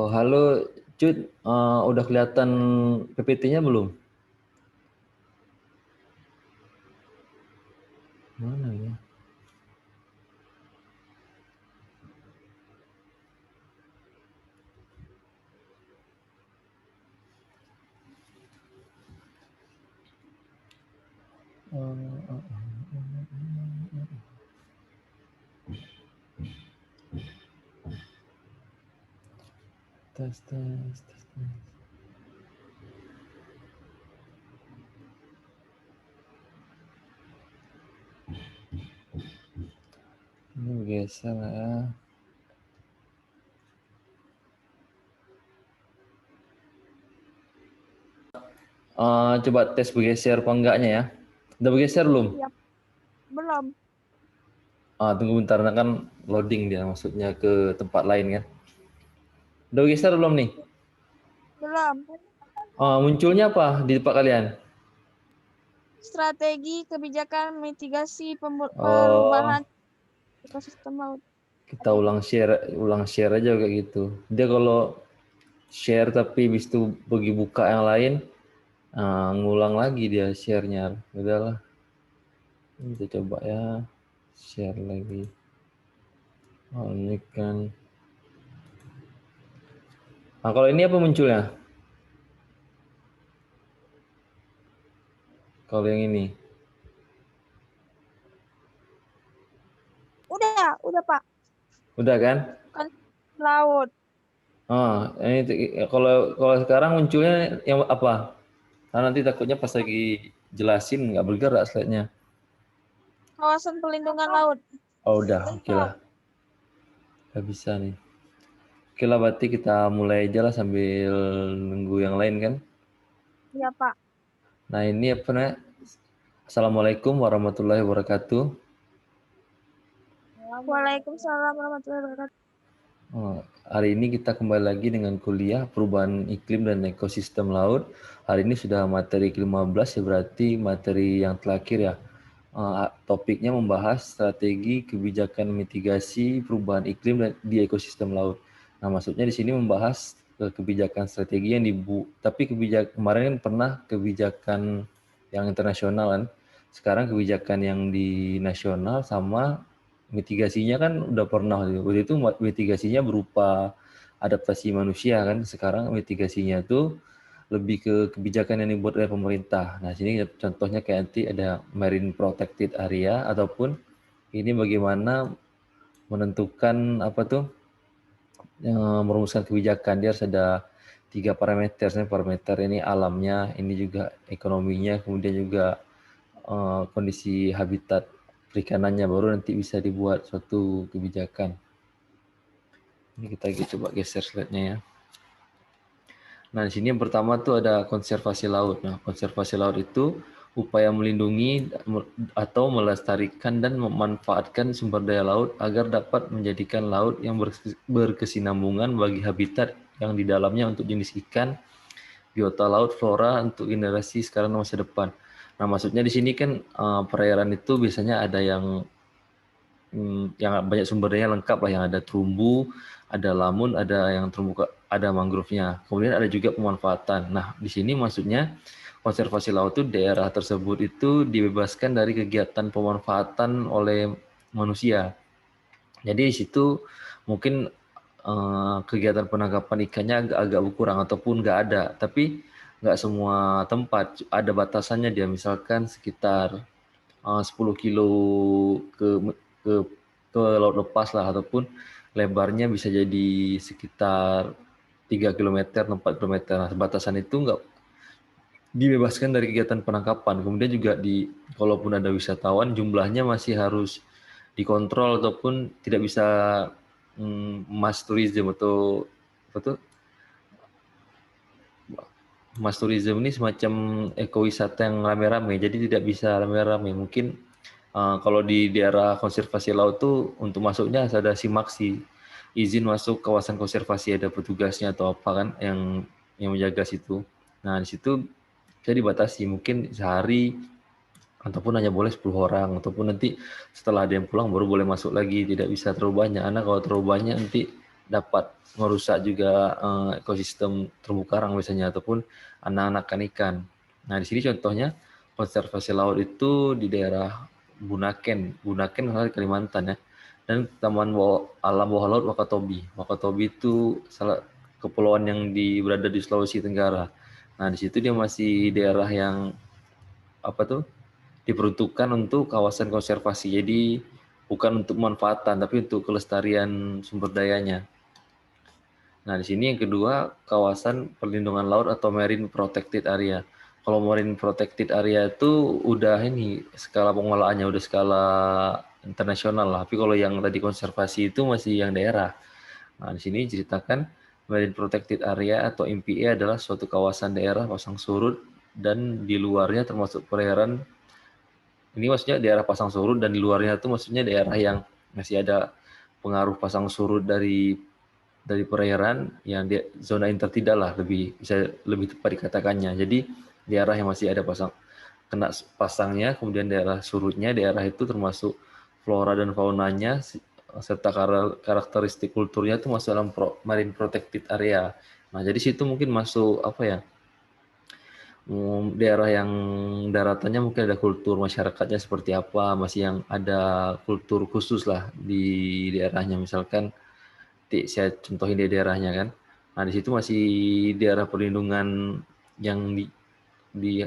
Halo Cut, udah kelihatan PPT-nya belum? Mana ya? Tes. Ini geser ya. Coba tes bergeser apa enggaknya ya. Udah bergeser belum? Siap. Belum. Tunggu bentar, nah kan loading dia, maksudnya ke tempat lain kan. Udah bergeser belum nih? Belum. Munculnya apa di tempat kalian? Strategi kebijakan mitigasi Oh, perubahan ekosistem laut. kita ulang share aja kayak gitu. Dia kalau share tapi habis itu pergi buka yang lain, ngulang lagi dia share-nya. Udahlah, kita coba ya, share lagi. Ini kan. Kalau ini apa munculnya? Kalau yang ini. Udah Pak. Udah kan? Kan laut. Ini kalau sekarang munculnya yang apa? Karena nanti takutnya pas lagi jelasin nggak bergerak slide-nya. Kawasan pelindungan laut. Oh udah, oke lah. Nggak bisa nih. Oke lah, berarti kita mulai aja lah sambil nunggu yang lain kan. Iya Pak. Nah ini apa namanya? Assalamualaikum warahmatullahi wabarakatuh. Waalaikumsalam warahmatullahi wabarakatuh. Hari ini kita kembali lagi dengan kuliah perubahan iklim dan ekosistem laut. Hari ini sudah materi ke-15 ya, berarti materi yang terakhir ya. Topiknya membahas strategi kebijakan mitigasi perubahan iklim di ekosistem laut. Nah, maksudnya di sini membahas kebijakan strategi yang tapi kemarin pernah kebijakan yang internasional kan. Sekarang kebijakan yang di nasional sama mitigasinya kan udah pernah. Waktu itu mitigasinya berupa adaptasi manusia kan. Sekarang mitigasinya tuh lebih ke kebijakan yang dibuat oleh pemerintah. Nah, sini contohnya kayak nanti ada marine protected area, ataupun ini bagaimana menentukan apa tuh, merumuskan kebijakan. Dia harus ada 3 parameter. Parameter ini alamnya, ini juga ekonominya, kemudian juga kondisi habitat perikanannya, baru nanti bisa dibuat suatu kebijakan. Ini kita coba geser slide-nya ya. Nah, di sini yang pertama tuh ada konservasi laut. Nah, konservasi laut itu upaya melindungi atau melestarikan dan memanfaatkan sumber daya laut agar dapat menjadikan laut yang berkesinambungan bagi habitat yang di dalamnya untuk jenis ikan, biota laut, flora untuk generasi sekarang dan masa depan. Nah, maksudnya di sini kan perairan itu biasanya ada yang banyak sumber daya lengkap lah, yang ada terumbu, ada lamun, ada yang terumbu, ada mangrove-nya. Kemudian ada juga pemanfaatan. Nah, di sini maksudnya konservasi laut itu daerah tersebut itu dibebaskan dari kegiatan pemanfaatan oleh manusia. Jadi di situ mungkin kegiatan penangkapan ikannya agak berkurang ataupun nggak ada. Tapi nggak semua tempat, ada batasannya dia, misalkan sekitar 10 kilo ke ke ke laut lepas lah, ataupun lebarnya bisa jadi sekitar 3 kilometer, 4 kilometer. Nah, batasan itu nggak dibebaskan dari kegiatan penangkapan. Kemudian juga kalaupun ada wisatawan, jumlahnya masih harus dikontrol, ataupun tidak bisa mass tourism atau apa tuh, mass tourism ini semacam ekowisata yang rame-rame, jadi tidak bisa rame-rame. Mungkin kalau di daerah konservasi laut tuh untuk masuknya harus ada simaksi, izin masuk kawasan konservasi, ada petugasnya atau apa kan yang menjaga situ. Nah, di situ saya dibatasi, mungkin sehari ataupun hanya boleh 10 orang, ataupun nanti setelah ada yang pulang baru boleh masuk lagi, tidak bisa terlalu banyak. Karena kalau terlalu banyak nanti dapat merusak juga ekosistem terumbu karang misalnya ataupun anak-anak ikan. Nah, di sini contohnya konservasi laut itu di daerah Bunaken di Kalimantan ya. Dan Taman Alam Bawah Laut Wakatobi. Wakatobi itu salah kepulauan yang berada di Sulawesi Tenggara. Nah, di situ dia masih daerah yang apa tuh diperuntukkan untuk kawasan konservasi. Jadi bukan untuk manfaatan tapi untuk kelestarian sumber dayanya. Nah, di sini yang kedua, kawasan perlindungan laut atau marine protected area. Kalau marine protected area itu udah ini skala pengelolaannya udah skala internasional lah. Tapi kalau yang tadi konservasi itu masih yang daerah. Nah, di sini ceritakan marine protected area atau MPA adalah suatu kawasan daerah pasang surut dan di luarnya termasuk perairan. Ini maksudnya daerah pasang surut dan di luarnya itu maksudnya daerah yang masih ada pengaruh pasang surut dari perairan yang di zona intertidal lah bisa lebih tepat dikatakannya. Jadi daerah yang masih ada kena pasangnya, kemudian daerah surutnya, daerah itu termasuk flora dan faunanya serta karakteristik kulturnya itu masuk dalam marine protected area. Nah, jadi situ mungkin masuk apa ya? Daerah yang daratannya mungkin ada kultur masyarakatnya seperti apa, masih yang ada kultur khusus lah di daerahnya, misalkan saya contohin di daerahnya kan. Nah, di situ masih daerah perlindungan yang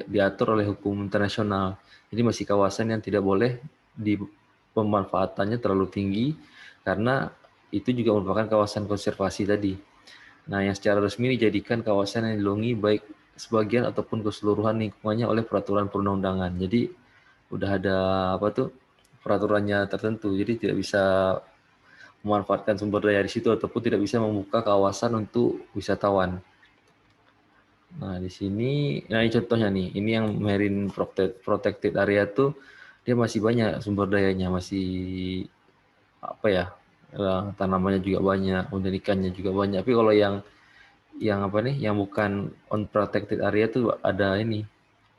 diatur oleh hukum internasional. Jadi masih kawasan yang tidak boleh di pemanfaatannya terlalu tinggi karena itu juga merupakan kawasan konservasi tadi. Nah, yang secara resmi dijadikan kawasan yang dilindungi baik sebagian ataupun keseluruhan lingkungannya oleh peraturan perundang-undangan. Jadi udah ada apa tuh peraturannya tertentu. Jadi tidak bisa memanfaatkan sumber daya di situ ataupun tidak bisa membuka kawasan untuk wisatawan. Nah, di sini, nah ini contohnya nih, ini yang marine protected area tuh dia masih banyak sumber dayanya, masih apa ya, tanamannya juga banyak, kemudian ikannya juga banyak. Tapi kalau yang apa nih, yang bukan on protected area tuh ada ini,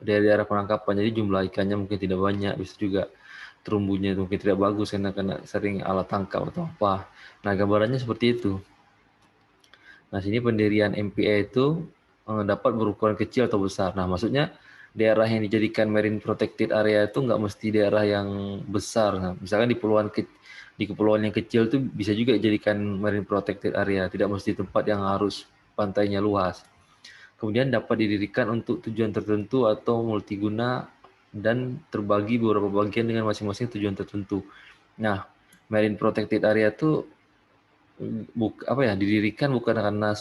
daerah penangkapan, jadi jumlah ikannya mungkin tidak banyak, bisa juga terumbunya mungkin tidak bagus karena sering alat tangkap atau apa. Nah, gambarannya seperti itu. Nah, sini pendirian MPA itu dapat berukuran kecil atau besar. Nah, maksudnya daerah yang dijadikan marine protected area itu nggak mesti daerah yang besar. Nah, misalkan di kepulauan yang kecil itu bisa juga dijadikan marine protected area, tidak mesti tempat yang harus pantainya luas. Kemudian dapat didirikan untuk tujuan tertentu atau multiguna dan terbagi beberapa bagian dengan masing-masing tujuan tertentu. Nah, marine protected area itu didirikan bukan karena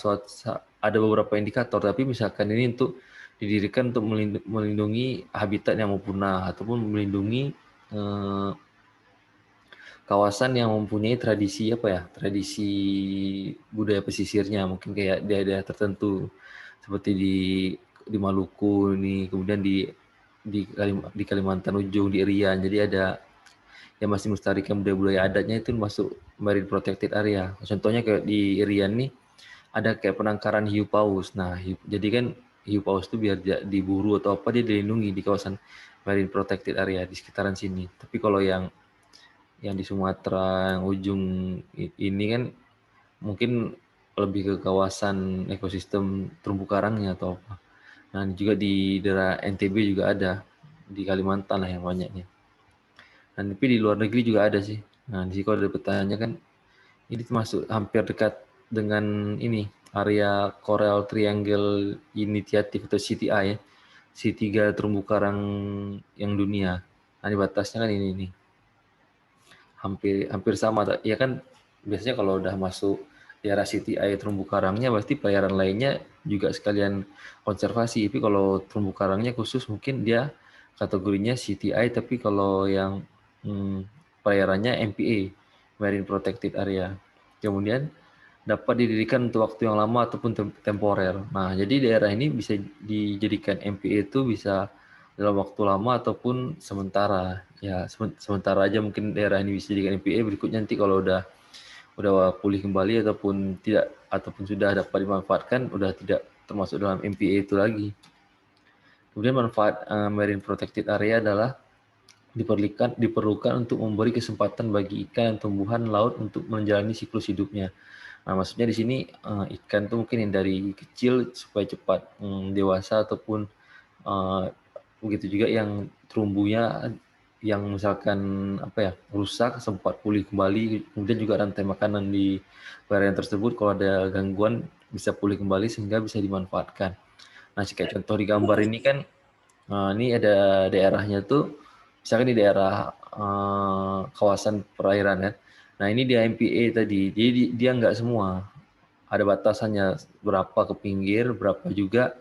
ada beberapa indikator, tapi misalkan ini untuk didirikan untuk melindungi habitat yang mau punah ataupun melindungi kawasan yang mempunyai tradisi tradisi budaya pesisirnya, mungkin kayak daerah tertentu seperti di Maluku ini, kemudian di Kalimantan Ujung, di Irian, jadi ada yang masih melestarikan budaya adatnya itu masuk marine protected area. Contohnya kayak di Irian nih ada kayak penangkaran hiu paus. Nah, jadi kan hiu paus itu biar diburu atau apa dia dilindungi di kawasan marine protected area di sekitaran sini. Tapi kalau yang di Sumatera yang ujung ini kan mungkin lebih ke kawasan ekosistem terumbu karangnya atau apa. Nah, juga di daerah NTB juga ada, di Kalimantan lah yang banyaknya. Dan tapi di luar negeri juga ada sih. Nah, di sini kalau ada pertanyaannya kan ini termasuk hampir dekat dengan ini area Coral Triangle Initiative atau CTI ya. C3 terumbu karang yang dunia. Nah, di batasnya kan ini nih. Hampir sama ya kan, biasanya kalau udah masuk daerah CTI terumbu karangnya berarti pelayaran lainnya juga sekalian konservasi. Tapi kalau terumbu karangnya khusus mungkin dia kategorinya CTI, tapi kalau yang pelayarannya MPA, Marine Protected Area. Kemudian dapat didirikan untuk waktu yang lama ataupun temporer. Nah, jadi daerah ini bisa dijadikan MPA itu bisa dalam waktu lama ataupun sementara. Ya, sementara aja mungkin daerah ini bisa dijadikan MPA, berikutnya nanti kalau udah pulih kembali ataupun tidak ataupun sudah dapat dimanfaatkan udah tidak termasuk dalam MPA itu lagi. Kemudian manfaat marine protected area adalah diperlukan untuk memberi kesempatan bagi ikan dan tumbuhan laut untuk menjalani siklus hidupnya. Nah, maksudnya di sini ikan tuh mungkin yang dari kecil supaya cepat dewasa, ataupun begitu juga yang terumbunya yang misalkan apa ya, rusak sempat pulih kembali, kemudian juga rantai makanan di perairan tersebut kalau ada gangguan bisa pulih kembali sehingga bisa dimanfaatkan. Nah, kayak contoh di gambar ini kan, ini ada daerahnya tuh, misalkan di daerah kawasan perairan ya. Nah, ini di MPA tadi, jadi dia nggak semua, ada batasannya berapa ke pinggir, berapa juga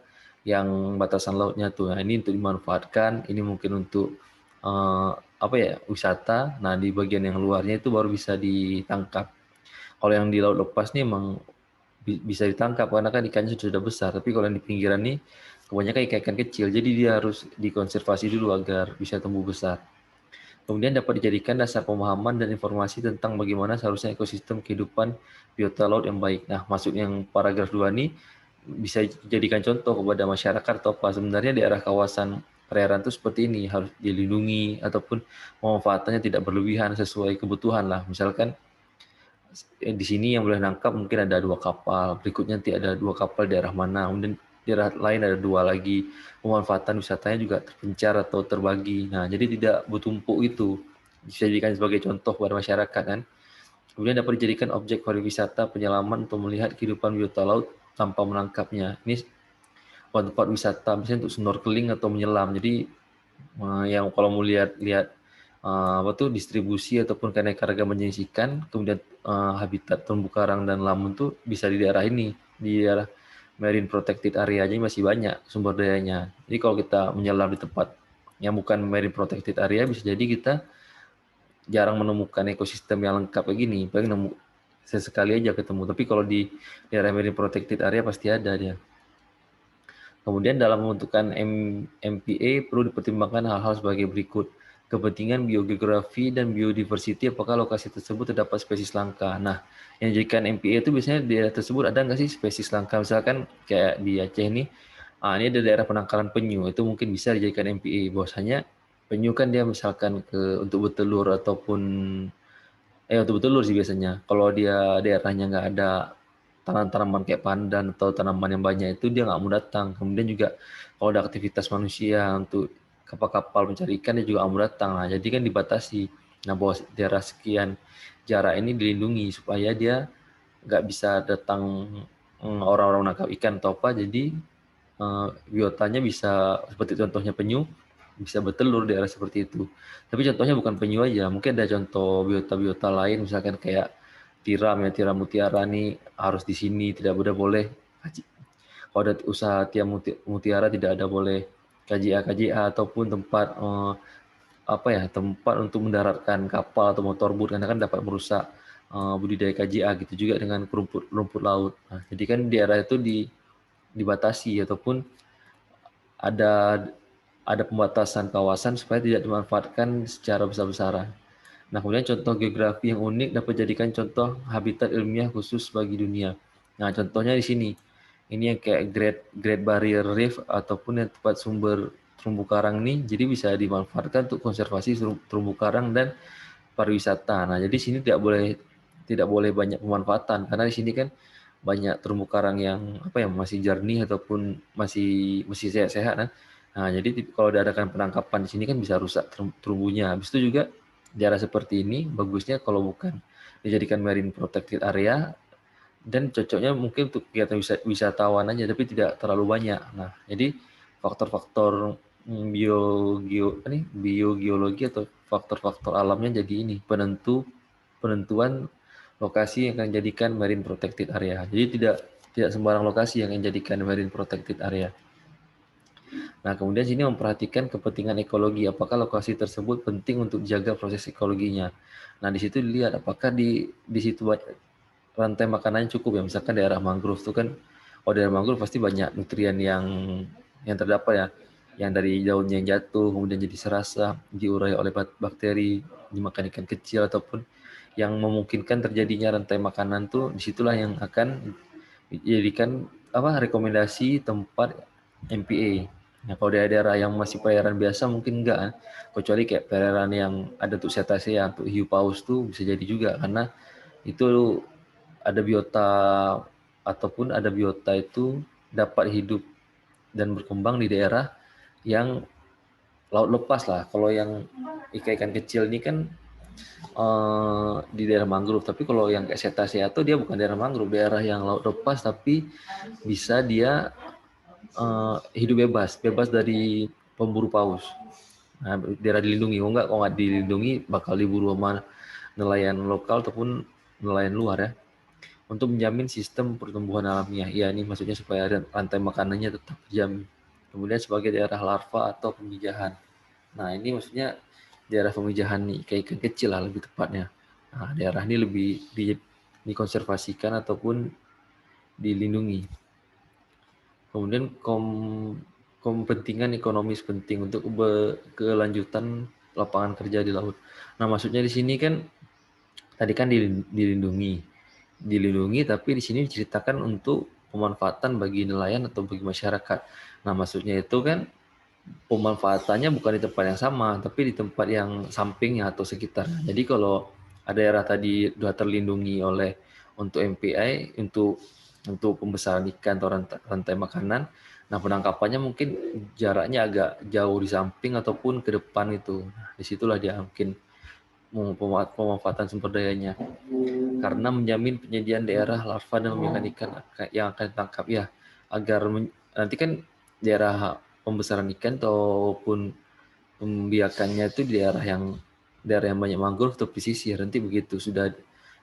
yang batasan lautnya tuh. Nah, ini untuk dimanfaatkan, ini mungkin untuk apa ya, wisata. Nah, di bagian yang luarnya itu baru bisa ditangkap. Kalau yang di laut lepas nih emang bisa ditangkap karena kan ikannya sudah besar. Tapi kalau yang di pinggiran nih kebanyakan ikan kecil, jadi dia harus dikonservasi dulu agar bisa tumbuh besar. Kemudian dapat dijadikan dasar pemahaman dan informasi tentang bagaimana seharusnya ekosistem kehidupan biota laut yang baik. Nah, masuk yang paragraf 2 ini bisa dijadikan contoh kepada masyarakat atau apa. Sebenarnya daerah kawasan perairan itu seperti ini, harus dilindungi ataupun pemanfaatannya tidak berlebihan sesuai kebutuhan lah. Misalkan di sini yang boleh nangkap mungkin ada 2 kapal, berikutnya nanti ada 2 kapal daerah mana, kemudian daerah lain ada 2 lagi. Pemanfaatan wisatanya juga terpencar atau terbagi. Nah, jadi tidak bertumpuk itu. Bisa dijadikan sebagai contoh pada masyarakat kan. Kemudian dapat dijadikan objek pariwisata penyelaman untuk melihat kehidupan biota laut tanpa menangkapnya. Ini tempat wisata misalnya untuk snorkeling atau menyelam. Jadi yang kalau mau lihat-lihat apa tuh distribusi ataupun keanekaragaman jenis ikan, kemudian habitat terumbu karang dan lamun tuh bisa di daerah ini, di daerah marine protected area aja masih banyak sumber dayanya. Jadi kalau kita menyelam di tempat yang bukan marine protected area, bisa jadi kita jarang menemukan ekosistem yang lengkap kayak gini, paling nemu sesekali aja ketemu. Tapi kalau di daerah marine protected area pasti ada dia. Kemudian dalam menentukan MPA perlu dipertimbangkan hal-hal sebagai berikut. Kepentingan biogeografi dan biodiversity, apakah lokasi tersebut terdapat spesies langka. Nah, yang dijadikan MPA itu biasanya di daerah tersebut ada nggak sih spesies langka. Misalkan kayak di Aceh ini ada daerah penangkaran penyu, itu mungkin bisa dijadikan MPA. Bahwasanya penyu kan dia misalkan untuk bertelur ataupun untuk bertelur sih biasanya. Kalau dia daerahnya nggak ada tanaman-tanaman kayak pandan atau tanaman yang banyak itu dia nggak mau datang. Kemudian juga kalau ada aktivitas manusia untuk kapal-kapal mencari ikan dia juga nggak mau datang. Nah, jadi kan dibatasi. Nah, bahwa daerah sekian jarak ini dilindungi supaya dia nggak bisa datang orang-orang menangkap ikan atau apa. Jadi biotanya bisa seperti contohnya penyu bisa bertelur di area seperti itu. Tapi contohnya bukan penyu aja, mungkin ada contoh biota-biota lain, misalkan kayak tiram ya, tiram mutiara nih harus di sini, tidak boleh. Kalau ada usaha tiram mutiara tidak ada boleh KJA ataupun tempat tempat untuk mendaratkan kapal atau motorboat karena kan dapat merusak budidaya KJA gitu juga dengan rumput laut. Nah, jadi kan di area itu dibatasi ataupun ada pembatasan kawasan supaya tidak dimanfaatkan secara besar-besaran. Nah, kemudian contoh geografi yang unik dapat jadikan contoh habitat ilmiah khusus bagi dunia. Nah, contohnya di sini. Ini yang kayak Great Barrier Reef ataupun yang tempat sumber terumbu karang nih, jadi bisa dimanfaatkan untuk konservasi terumbu karang dan pariwisata. Nah, jadi sini tidak boleh banyak pemanfaatan karena di sini kan banyak terumbu karang yang masih jernih ataupun masih sehat-sehat kan. Nah, jadi kalau diadakan penangkapan di sini kan bisa rusak terumbunya. Habis itu juga daerah seperti ini bagusnya kalau bukan dijadikan marine protected area dan cocoknya mungkin untuk kegiatan wisatawan aja tapi tidak terlalu banyak. Nah, jadi faktor-faktor biogeologi atau faktor-faktor alamnya jadi ini penentuan lokasi yang akan jadikan marine protected area. Jadi tidak sembarang lokasi yang jadikan marine protected area. Nah, kemudian sini memperhatikan kepentingan ekologi, apakah lokasi tersebut penting untuk jaga proses ekologinya. Nah, di situ dilihat apakah di situ rantai makanannya cukup ya. Misalkan daerah mangrove itu kan, daerah mangrove pasti banyak nutrien yang terdapat ya, yang dari daunnya yang jatuh kemudian jadi serasa diurai oleh bakteri, dimakan ikan kecil ataupun yang memungkinkan terjadinya rantai makanan tuh disitulah yang akan dijadikan rekomendasi tempat MPA. Nah, kalau daerah-daerah yang masih perairan biasa mungkin enggak kan? Kecuali kayak perairan yang ada untuk cetacea, untuk hiu paus tuh bisa jadi juga karena itu ada biota ataupun ada biota itu dapat hidup dan berkembang di daerah yang laut lepas lah. Kalau yang ikan-ikan kecil ini kan di daerah mangrove, tapi kalau yang kayak cetacea itu dia bukan daerah mangrove, daerah yang laut lepas tapi bisa dia hidup bebas dari pemburu paus. Nah, daerah dilindungi, kalau nggak dilindungi bakal diburu sama nelayan lokal ataupun nelayan luar ya. Untuk menjamin sistem pertumbuhan alamiah. Ya, ini maksudnya supaya rantai makanannya tetap terjamin. Kemudian sebagai daerah larva atau pemijahan. Nah, ini maksudnya daerah pemijahan nih, kayak ikan kecil lah lebih tepatnya. Nah, daerah ini lebih dikonservasikan ataupun dilindungi. Kemudian kepentingan ekonomis penting untuk kelanjutan lapangan kerja di laut. Nah, maksudnya di sini kan tadi kan dilindungi, tapi di sini diceritakan untuk pemanfaatan bagi nelayan atau bagi masyarakat. Nah, maksudnya itu kan pemanfaatannya bukan di tempat yang sama, tapi di tempat yang sampingnya atau sekitar. Jadi kalau ada daerah tadi sudah terlindungi oleh untuk MPI, untuk pembesaran ikan atau rantai makanan, nah penangkapannya mungkin jaraknya agak jauh di samping ataupun ke depan itu. Nah, disitulah dia mungkin pemanfaatan sumber dayanya. Karena menjamin penyediaan daerah larva dan membiarkan ikan yang akan ditangkap ya, agar nanti kan daerah pembesaran ikan ataupun membiarkannya itu di daerah yang banyak mangrove atau pesisir. Nanti begitu sudah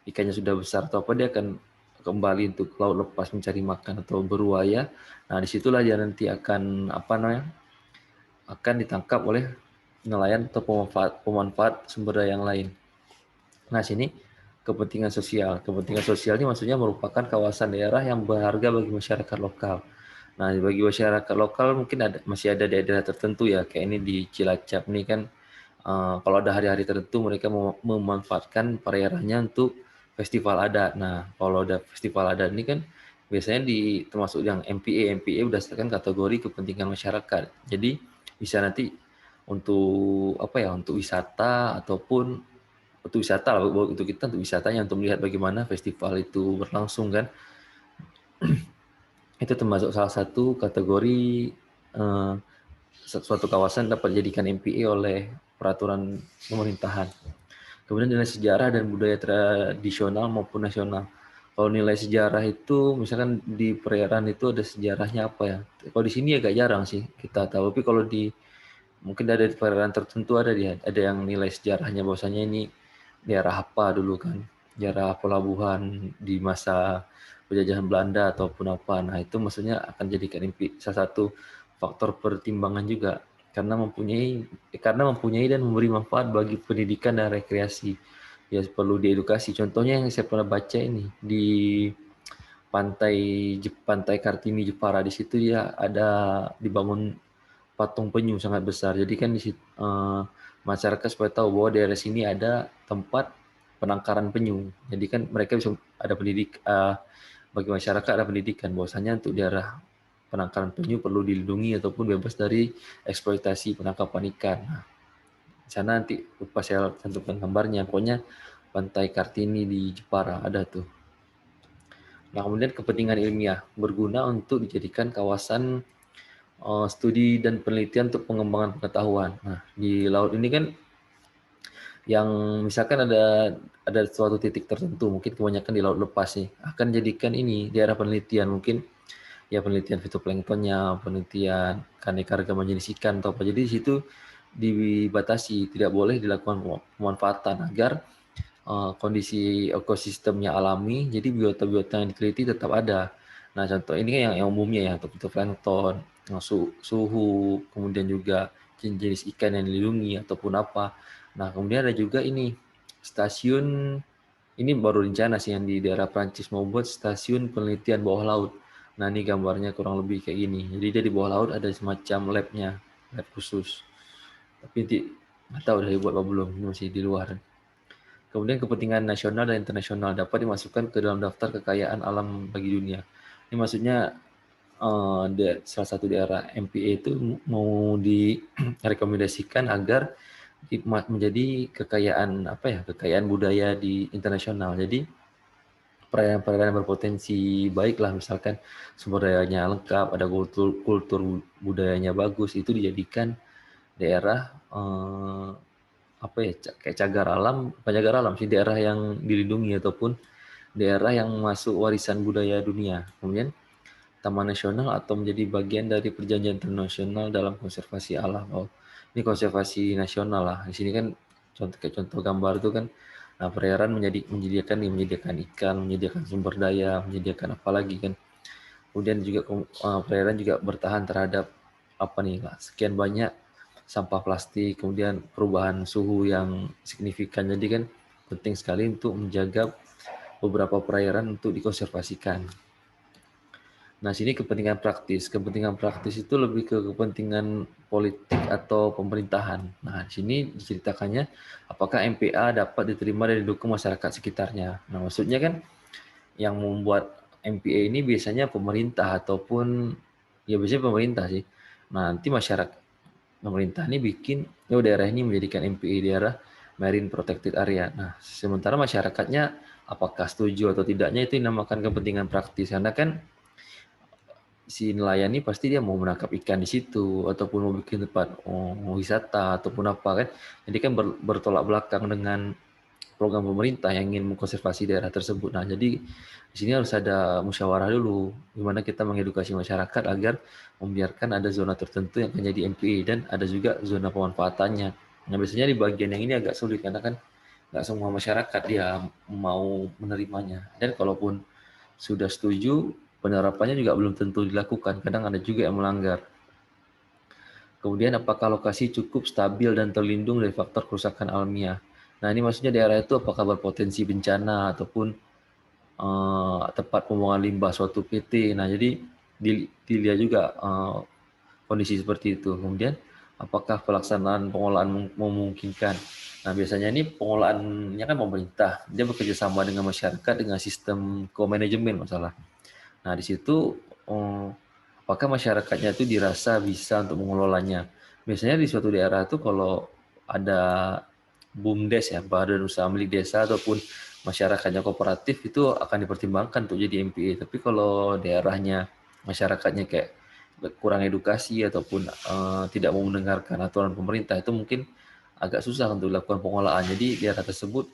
ikannya sudah besar atau apa, dia akan kembali untuk laut lepas mencari makan atau beruaya. Nah, disitulah dia nanti akan akan ditangkap oleh nelayan atau pemanfaat sumber daya yang lain. Nah, sini kepentingan sosial. Kepentingan sosial ini maksudnya merupakan kawasan daerah yang berharga bagi masyarakat lokal. Nah, bagi masyarakat lokal mungkin masih ada daerah tertentu ya, kayak ini di Cilacap nih kan, kalau ada hari-hari tertentu mereka memanfaatkan perairannya untuk festival adat. Nah, kalau ada festival adat ini kan biasanya termasuk yang MPA berdasarkan kategori kepentingan masyarakat. Jadi bisa nanti untuk wisata ataupun untuk wisata lah, untuk kita untuk wisatanya, untuk melihat bagaimana festival itu berlangsung kan. Itu termasuk salah satu kategori suatu kawasan dapat dijadikan MPA oleh peraturan pemerintahan. Kemudian nilai sejarah dan budaya tradisional maupun nasional. Kalau nilai sejarah itu misalkan di perairan itu ada sejarahnya apa ya? Kalau di sini agak jarang sih kita tahu, tapi kalau mungkin ada di perairan tertentu ada yang nilai sejarahnya bahwasanya ini daerah apa dulu kan, daerah pelabuhan di masa penjajahan Belanda ataupun apa. Nah, itu maksudnya akan jadikan salah satu faktor pertimbangan juga karena mempunyai dan memberi manfaat bagi pendidikan dan rekreasi. Ya, perlu diedukasi. Contohnya yang saya pernah baca ini di pantai Kartini Jepara, di situ ya ada dibangun patung penyu sangat besar. Jadi kan di situ masyarakat supaya tahu bahwa daerah sini ada tempat penangkaran penyu. Jadi kan mereka bisa ada bagi masyarakat ada pendidikan bahwasanya untuk daerah penangkaran penyu perlu dilindungi ataupun bebas dari eksploitasi penangkapan ikan. Nah, di sana nanti lupa saya cantumkan gambarnya. Pokoknya Pantai Kartini di Jepara ada tuh. Nah, kemudian kepentingan ilmiah berguna untuk dijadikan kawasan studi dan penelitian untuk pengembangan pengetahuan. Nah, di laut ini kan yang misalkan ada suatu titik tertentu, mungkin kebanyakan di laut lepas nih, akan jadikan ini daerah penelitian, mungkin ya penelitian fitoplanktonnya, penelitian keanekaragaman jenis ikan atau apa. Jadi di situ dibatasi, tidak boleh dilakukan pemanfaatan agar kondisi ekosistemnya alami, jadi biota-biota yang diteliti tetap ada. Nah, contoh ini kan yang umumnya ya, untuk fitoplankton, suhu, kemudian juga jenis ikan yang dilindungi ataupun apa. Nah, kemudian ada juga ini stasiun, ini baru rencana sih yang di daerah Prancis mau buat stasiun penelitian bawah laut. Nah, ini gambarnya kurang lebih kayak gini. Jadi dia di bawah laut ada semacam lab khusus. Tapi nanti nggak tahu udah dibuat apa belum, ini masih di luar. Kemudian kepentingan nasional dan internasional dapat dimasukkan ke dalam daftar kekayaan alam bagi dunia. Ini maksudnya salah satu daerah MPA itu mau direkomendasikan agar menjadi kekayaan budaya di internasional. Jadi perairan-perairan yang berpotensi baik lah, misalkan sumber dayanya lengkap, ada kultur budayanya bagus, itu dijadikan daerah apa ya, kayak cagar alam, bukan cagar alam sih, daerah yang dilindungi ataupun daerah yang masuk warisan budaya dunia. Kemudian taman nasional atau menjadi bagian dari perjanjian internasional dalam konservasi alam. Oh, ini konservasi nasional lah. Di sini kan contoh gambar itu kan, nah perairan menyediakan ikan, menyediakan sumber daya, menyediakan apa lagi kan. Kemudian juga perairan juga bertahan terhadap apa nih lah, sekian banyak sampah plastik, kemudian perubahan suhu yang signifikan. Jadi kan penting sekali untuk menjaga beberapa perairan untuk dikonservasikan. Nah, sini kepentingan praktis. Kepentingan praktis itu lebih ke kepentingan politik atau pemerintahan. Nah, di sini diceritakannya apakah MPA dapat diterima dan didukung masyarakat sekitarnya. Nah, maksudnya kan yang membuat MPA ini biasanya pemerintah ataupun ya biasanya pemerintah sih. Nah, nanti masyarakat pemerintah ini bikin daerah ini menjadikan MPA daerah Marine Protected Area. Nah, sementara masyarakatnya apakah setuju atau tidaknya itu dinamakan kepentingan praktis. Karena kan si nelayan ini pasti dia mau menangkap ikan di situ ataupun mau bikin tempat wisata ataupun apa kan. Jadi kan bertolak belakang dengan program pemerintah yang ingin mengkonservasi daerah tersebut. Nah, jadi di sini harus ada musyawarah dulu gimana kita mengedukasi masyarakat agar membiarkan ada zona tertentu yang akan jadi MPA dan ada juga zona pemanfaatannya. Nah, biasanya di bagian yang ini agak sulit karena kan nggak semua masyarakat dia mau menerimanya. Dan kalaupun sudah setuju, penerapannya juga belum tentu dilakukan. Kadang ada juga yang melanggar. Kemudian apakah lokasi cukup stabil dan terlindung dari faktor kerusakan alamiah? Nah, ini maksudnya daerah itu apakah berpotensi bencana ataupun tempat pembuangan limbah suatu PT. Nah, jadi dilihat juga kondisi seperti itu. Kemudian apakah pelaksanaan pengolahan memungkinkan? Nah, biasanya ini pengolahannya kan pemerintah. Dia bekerja sama dengan masyarakat dengan sistem co-management masalah. Nah, di situ apakah masyarakatnya itu dirasa bisa untuk mengelolanya. Biasanya di suatu daerah itu kalau ada BUMDes ya, badan usaha milik desa ataupun masyarakatnya kooperatif itu akan dipertimbangkan untuk jadi MPA. Tapi kalau daerahnya masyarakatnya kayak kurang edukasi ataupun tidak mau mendengarkan aturan pemerintah, itu mungkin agak susah untuk dilakukan pengolahan. Jadi daerah tersebut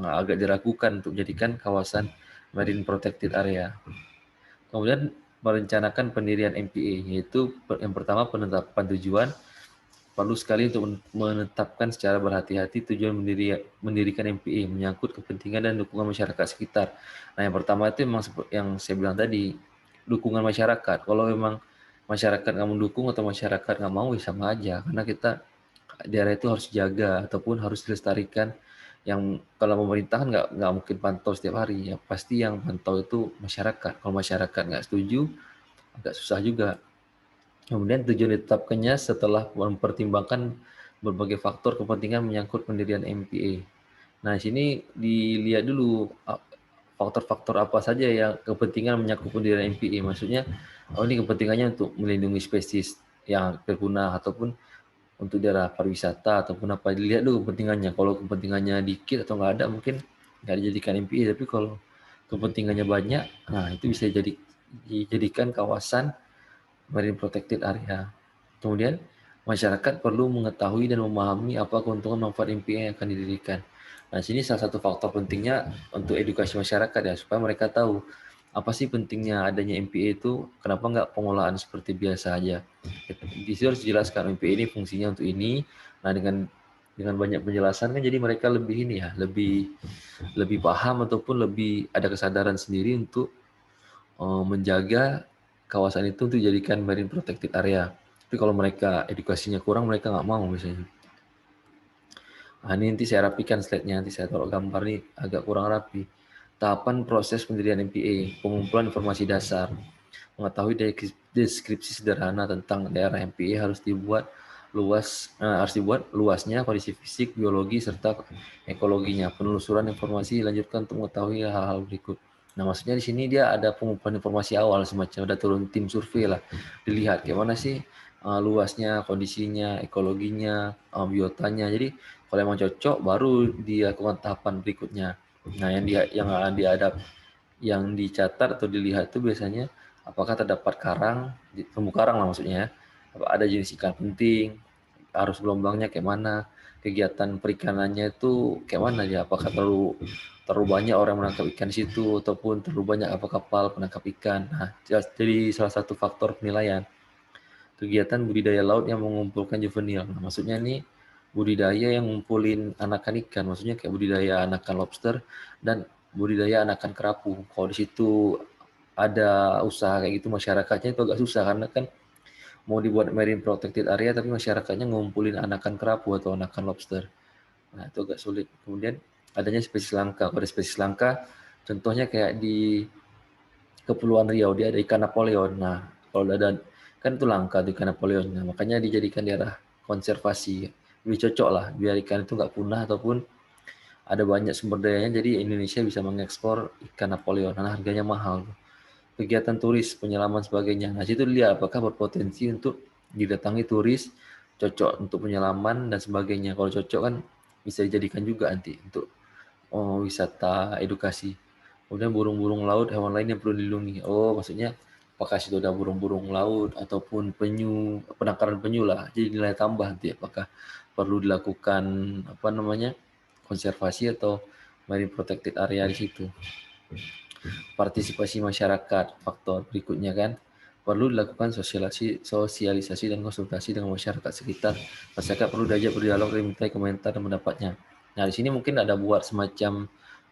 agak diragukan untuk jadikan kawasan Marine Protected Area. Kemudian merencanakan pendirian MPA, yaitu yang pertama penetapan tujuan. Perlu sekali untuk menetapkan secara berhati-hati tujuan mendirikan MPA, menyangkut kepentingan dan dukungan masyarakat sekitar. Nah, yang pertama itu memang yang saya bilang tadi, dukungan masyarakat. Kalau memang masyarakat nggak mendukung atau masyarakat nggak mau, ya sama aja. Karena kita daerah itu harus jaga ataupun harus dilestarikan. Yang kalau pemerintah kan nggak mungkin pantau setiap hari, ya pasti yang pantau itu masyarakat. Kalau masyarakat nggak setuju, agak susah juga. Kemudian tujuan ditetapkannya setelah mempertimbangkan berbagai faktor kepentingan menyangkut pendirian MPA. Nah, di sini dilihat dulu faktor-faktor apa saja yang kepentingan menyangkut pendirian MPA. Maksudnya, ini kepentingannya untuk melindungi spesies yang terpunah ataupun untuk daerah pariwisata ataupun apa. Dilihat dulu kepentingannya. Kalau kepentingannya dikit atau nggak ada, mungkin nggak dijadikan MPA. Tapi kalau kepentingannya banyak, nah itu bisa dijadikan kawasan Marine Protected Area. Kemudian, masyarakat perlu mengetahui dan memahami apa keuntungan manfaat MPA yang akan didirikan. Nah, sini salah satu faktor pentingnya untuk edukasi masyarakat ya, supaya mereka tahu apa sih pentingnya adanya MPA itu, kenapa nggak pengolahan seperti biasa aja. Di sini harus dijelaskan MPA ini fungsinya untuk ini. Nah, dengan banyak penjelasan kan jadi mereka lebih ini ya, lebih paham ataupun lebih ada kesadaran sendiri untuk menjaga kawasan itu untuk dijadikan marine protected area. Tapi kalau mereka edukasinya kurang, mereka nggak mau misalnya. Nah, ini nanti saya rapikan slide-nya, nanti saya taruh gambar nih agak kurang rapi. Tahapan proses pendirian MPA, pengumpulan informasi dasar. Mengetahui deskripsi sederhana tentang daerah MPA harus dibuat luasnya, kondisi fisik, biologi, serta ekologinya. Penelusuran informasi dilanjutkan untuk mengetahui hal-hal berikut. Nah, maksudnya di sini dia ada pengumpulan informasi awal semacam ada turun tim survei lah. Dilihat gimana sih luasnya, kondisinya, ekologinya, biotanya. Jadi kalau emang cocok baru dilakukan tahapan berikutnya. Nah, yang yang dicatat atau dilihat itu biasanya apakah terdapat karang, terumbu karang lah maksudnya, apa ada jenis ikan penting, arus gelombangnya kayak mana, kegiatan perikanannya itu kayak mana ya, apakah terlalu terlalu banyak orang menangkap ikan di situ ataupun terlalu banyak apa kapal penangkap ikan. Nah, jadi salah satu faktor penilaian kegiatan budidaya laut yang mengumpulkan juvenil. Nah, maksudnya nih budidaya yang ngumpulin anakan ikan, maksudnya kayak budidaya anakan lobster dan budidaya anakan kerapu. Kalau di situ ada usaha kayak gitu masyarakatnya itu agak susah karena kan mau dibuat marine protected area tapi masyarakatnya ngumpulin anakan kerapu atau anakan lobster. Nah, itu agak sulit. Kemudian adanya spesies langka. Pada spesies langka contohnya kayak di Kepulauan Riau dia ada ikan Napoleon. Nah, kalau ada kan itu langka tuh ikan Napoleon. Nah, makanya dijadikan daerah konservasi. Lebih cocok lah biar ikan itu nggak punah ataupun ada banyak sumber dayanya. Jadi Indonesia bisa mengekspor ikan Napoleon. Nah, harganya mahal. Kegiatan turis, penyelaman sebagainya. Nah, situ lihat apakah berpotensi untuk didatangi turis, cocok untuk penyelaman dan sebagainya. Kalau cocok kan bisa dijadikan juga nanti untuk wisata edukasi. Kemudian burung-burung laut, hewan lain yang perlu dilindungi. Oh, maksudnya apakah situ ada burung-burung laut ataupun penyu, penangkaran penyu lah. Jadi nilai tambah nanti apakah perlu dilakukan apa namanya konservasi atau marine protected area di situ. Partisipasi masyarakat, faktor berikutnya kan perlu dilakukan sosialisasi dan konsultasi dengan masyarakat sekitar. Masyarakat perlu diajak berdialog dan dimintai komentar dan pendapatnya. Nah, di sini mungkin ada buat semacam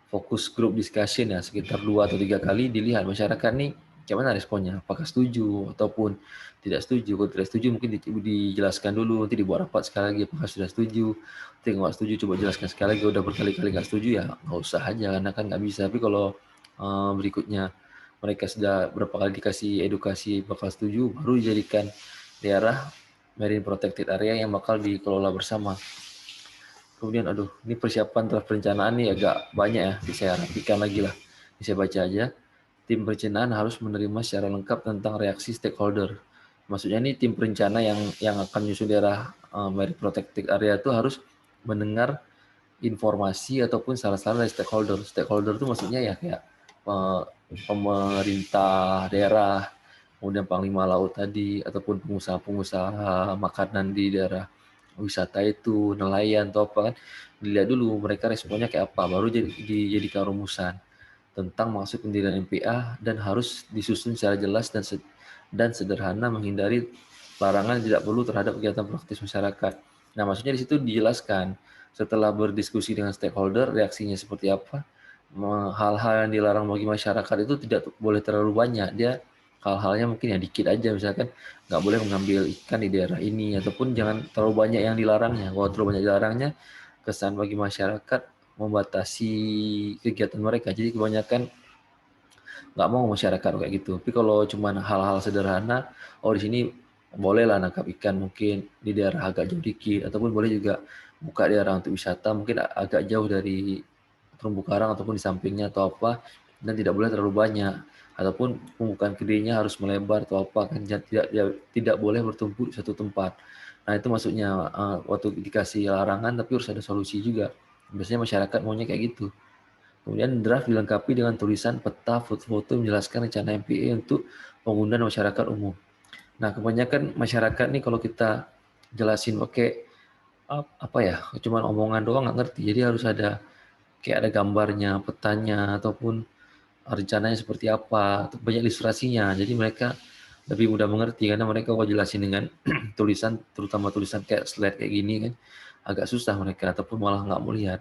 fokus group discussion ya, sekitar 2 atau 3 kali dilihat masyarakat nih bagaimana responnya, apakah setuju ataupun tidak setuju. Kalau tidak setuju mungkin dijelaskan dulu, nanti dibuat rapat sekali lagi apakah sudah setuju. Nanti nggak setuju coba jelaskan sekali lagi, udah berkali-kali nggak setuju ya nggak usah aja karena kan nggak bisa. Tapi kalau berikutnya mereka sudah berapa kali dikasih edukasi bakal setuju, baru dijadikan daerah marine protected area yang bakal dikelola bersama. Kemudian aduh, ini persiapan draft perencanaan nih agak banyak ya, saya rapikan lagi lah. Ini saya baca aja. Tim perencanaan harus menerima secara lengkap tentang reaksi stakeholder. Maksudnya ini tim perencana yang akan menyusun daerah marine protected area itu harus mendengar informasi ataupun saran-saran dari stakeholder. Stakeholder itu maksudnya ya kayak eh, pemerintah daerah, kemudian panglima laut tadi, ataupun pengusaha-pengusaha makanan di daerah wisata itu, nelayan atau apa kan, dilihat dulu mereka responnya kayak apa, baru dijadikan rumusan tentang maksud pendirian MPA dan harus disusun secara jelas dan sederhana menghindari larangan yang tidak perlu terhadap kegiatan praktis masyarakat. Nah, maksudnya di situ dijelaskan setelah berdiskusi dengan stakeholder reaksinya seperti apa. Hal-hal yang dilarang bagi masyarakat itu tidak boleh terlalu banyak. Dia hal-halnya mungkin ya dikit aja, misalkan nggak boleh mengambil ikan di daerah ini ataupun jangan terlalu banyak yang dilarangnya. Kalau terlalu banyak dilarangnya kesan bagi masyarakat membatasi kegiatan mereka. Jadi kebanyakan nggak mau masyarakat kayak gitu. Tapi kalau cuma hal-hal sederhana, oh di sini bolehlah nangkap ikan mungkin di daerah agak jauh dikit, ataupun boleh juga buka daerah untuk wisata mungkin agak jauh dari terumbu karang ataupun di sampingnya atau apa, dan tidak boleh terlalu banyak, ataupun pembukaan kedainya harus melebar atau apa kan, tidak boleh bertumpuk di satu tempat. Nah itu maksudnya waktu dikasih larangan tapi harus ada solusi juga. Biasanya masyarakat maunya kayak gitu. Kemudian draft dilengkapi dengan tulisan peta foto-foto menjelaskan rencana MPA untuk penggunaan masyarakat umum. Nah, kebanyakan masyarakat nih kalau kita jelasin pakai apa ya, cuma omongan doang nggak ngerti. Jadi harus ada kayak ada gambarnya, petanya, ataupun rencananya seperti apa, atau banyak ilustrasinya. Jadi mereka lebih mudah mengerti karena mereka kalau jelasin dengan tulisan, terutama tulisan kayak slide kayak gini kan, agak susah mereka ataupun malah nggak mau lihat.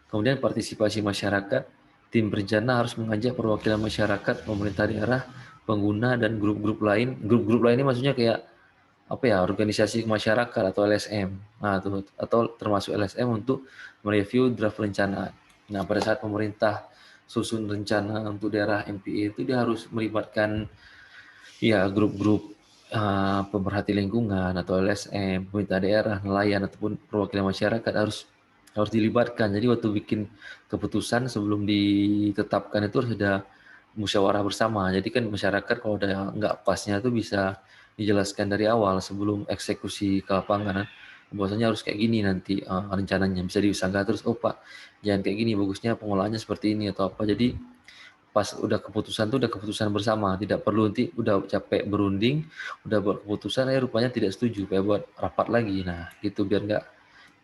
Kemudian partisipasi masyarakat, tim berencana harus mengajak perwakilan masyarakat, pemerintah daerah, pengguna dan grup-grup lain. Grup-grup lain ini maksudnya kayak apa ya, organisasi masyarakat atau LSM. Nah, atau termasuk LSM untuk mereview draft rencana. Nah, pada saat pemerintah susun rencana untuk daerah MPA itu dia harus melibatkan ya grup-grup pemerhati lingkungan atau LSM, pemerintah daerah, nelayan ataupun perwakilan masyarakat harus harus dilibatkan. Jadi waktu bikin keputusan sebelum ditetapkan itu harus ada musyawarah bersama. Jadi kan masyarakat kalau ada nggak pasnya itu bisa dijelaskan dari awal sebelum eksekusi ke lapangan. Bahwasanya harus kayak gini nanti rencananya bisa diusahakan terus. Oh Pak, jangan kayak gini, bagusnya pengolahannya seperti ini atau apa. Jadi pas udah keputusan tuh udah keputusan bersama, tidak perlu nanti udah capek berunding, udah buat keputusan, rupanya tidak setuju, kayak buat rapat lagi. Nah, gitu biar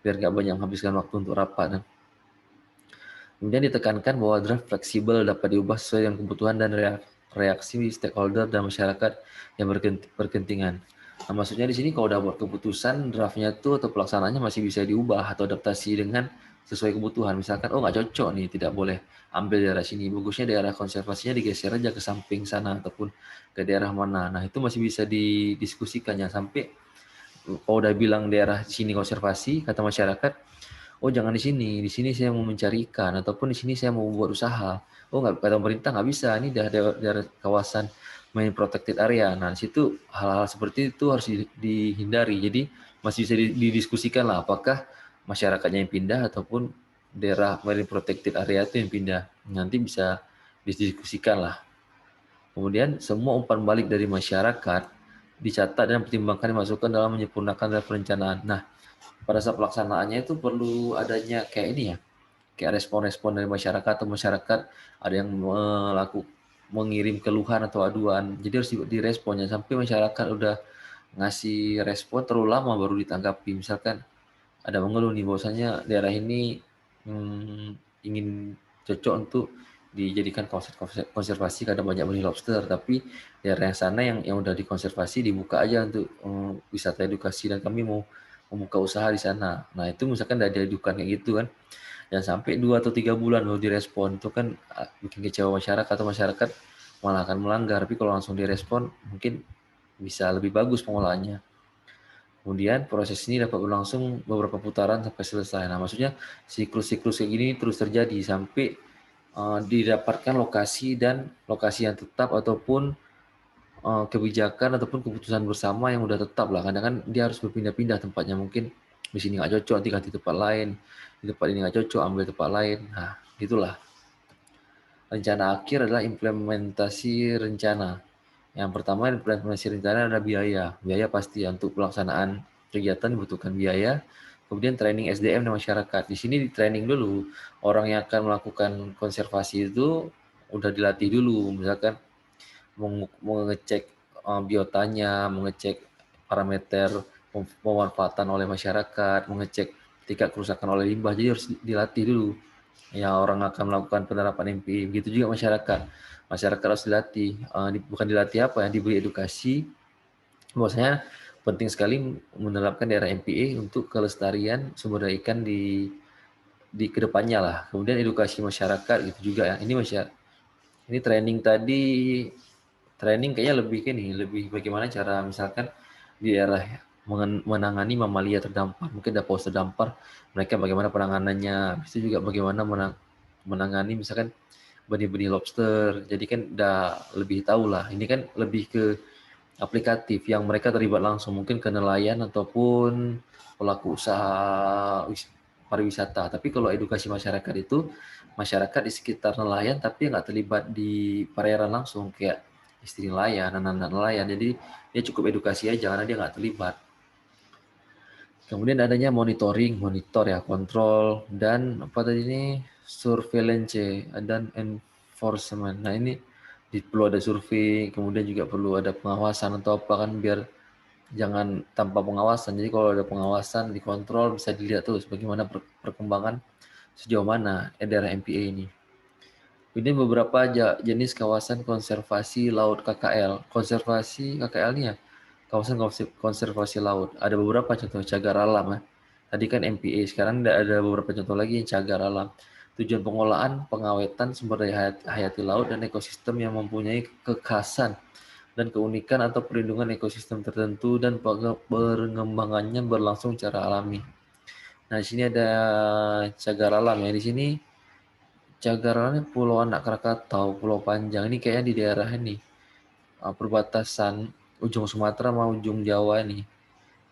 nggak banyak menghabiskan waktu untuk rapat. Nah. Kemudian ditekankan bahwa draft fleksibel dapat diubah sesuai dengan kebutuhan dan reaksi stakeholder dan masyarakat yang berkepentingan. Nah, maksudnya di sini kalau udah buat keputusan, draftnya tuh atau pelaksanaannya masih bisa diubah atau adaptasi dengan sesuai kebutuhan. Misalkan, oh nggak cocok nih, tidak boleh ambil daerah sini. Bagusnya daerah konservasinya digeser aja ke samping sana ataupun ke daerah mana. Nah itu masih bisa didiskusikan ya sampai kalau udah bilang daerah sini konservasi, kata masyarakat, oh jangan di sini saya mau mencari ikan, ataupun di sini saya mau buat usaha. Oh nggak, kata pemerintah nggak bisa, ini daerah kawasan main protected area. Nah di situ hal-hal seperti itu harus dihindari. Jadi masih bisa didiskusikan lah, apakah masyarakatnya yang pindah ataupun daerah marine protected area itu yang pindah. Nanti bisa didiskusikan lah. Kemudian semua umpan balik dari masyarakat dicatat dan pertimbangkan dimasukkan dalam menyempurnakan dalam perencanaan. Nah, pada saat pelaksanaannya itu perlu adanya kayak ini ya, kayak respon-respon dari masyarakat atau masyarakat ada yang mengirim keluhan atau aduan. Jadi harus diresponnya sampai masyarakat udah ngasih respon terlalu lama baru ditanggapi. Misalkan ada mengeluh nih bahwasanya daerah ini ingin cocok untuk dijadikan kawasan konservasi karena banyak benih lobster, tapi daerah yang sana yang udah dikonservasi dibuka aja untuk wisata edukasi dan kami mau membuka usaha di sana. Nah itu misalkan udah diadukan kayak gitu kan, dan sampai 2 atau 3 bulan baru direspon, itu kan bikin kecewa masyarakat atau masyarakat malah akan melanggar. Tapi kalau langsung direspon mungkin bisa lebih bagus pengolahannya. Kemudian proses ini dapat berlangsung beberapa putaran sampai selesai. Nah, maksudnya siklus-siklus kayak gini terus terjadi sampai didapatkan lokasi yang tetap ataupun kebijakan ataupun keputusan bersama yang udah tetap lah. Kadang kan dia harus berpindah-pindah tempatnya. Mungkin di sini nggak cocok, nanti ganti tempat lain. Di tempat ini nggak cocok, ambil tempat lain. Nah, gitulah. Rencana akhir adalah implementasi rencana. Yang pertama, implementasi rencana adalah biaya. Biaya pasti ya, untuk pelaksanaan kegiatan dibutuhkan biaya. Kemudian training SDM dan masyarakat. Di sini di training dulu. Orang yang akan melakukan konservasi itu udah dilatih dulu. Misalkan mengecek biotanya, mengecek parameter pemanfaatan oleh masyarakat, mengecek tingkat kerusakan oleh limbah. Jadi harus dilatih dulu. Ya orang akan melakukan penerapan MPA. Begitu juga masyarakat. Masyarakat harus dilatih. Bukan dilatih apa ya, diberi edukasi. Bahwasanya penting sekali menerapkan daerah MPA untuk kelestarian sumber daya ikan di kedepannya lah. Kemudian edukasi masyarakat itu juga ya. Ini training kayaknya lebih bagaimana cara misalkan di daerah menangani mamalia terdampar, mungkin ada paus terdampar, mereka bagaimana penanganannya, itu juga bagaimana menangani misalkan benih-benih lobster, jadi kan udah lebih tahu lah, ini kan lebih ke aplikatif yang mereka terlibat langsung, mungkin ke nelayan ataupun pelaku usaha pariwisata. Tapi kalau edukasi masyarakat itu masyarakat di sekitar nelayan tapi nggak terlibat di perairan langsung kayak istri nelayan, anak-anak nelayan. Jadi dia cukup edukasi aja karena dia nggak terlibat. Kemudian adanya monitor ya, kontrol dan apa tadi ini surveillance dan enforcement. Nah ini perlu ada survei, kemudian juga perlu ada pengawasan atau apa kan biar jangan tanpa pengawasan. Jadi kalau ada pengawasan, dikontrol, bisa dilihat terus bagaimana perkembangan sejauh mana daerah MPA ini. Ini beberapa jenis kawasan konservasi laut KKL. Konservasi KKL ini ya, kawasan konservasi laut. Ada beberapa contoh cagar alam ya. Tadi kan MPA, sekarang ada beberapa contoh lagi yang cagar alam. Tujuan pengolahan, pengawetan sumber daya hayati laut dan ekosistem yang mempunyai kekhasan dan keunikan atau perlindungan ekosistem tertentu dan pengembangannya berlangsung secara alami. Nah, di sini ada cagar alam ya. Di sini cagar alamnya Pulau Anak Krakatau, Pulau Panjang. Ini kayaknya di daerah ini perbatasan ujung Sumatera sama ujung Jawa ini.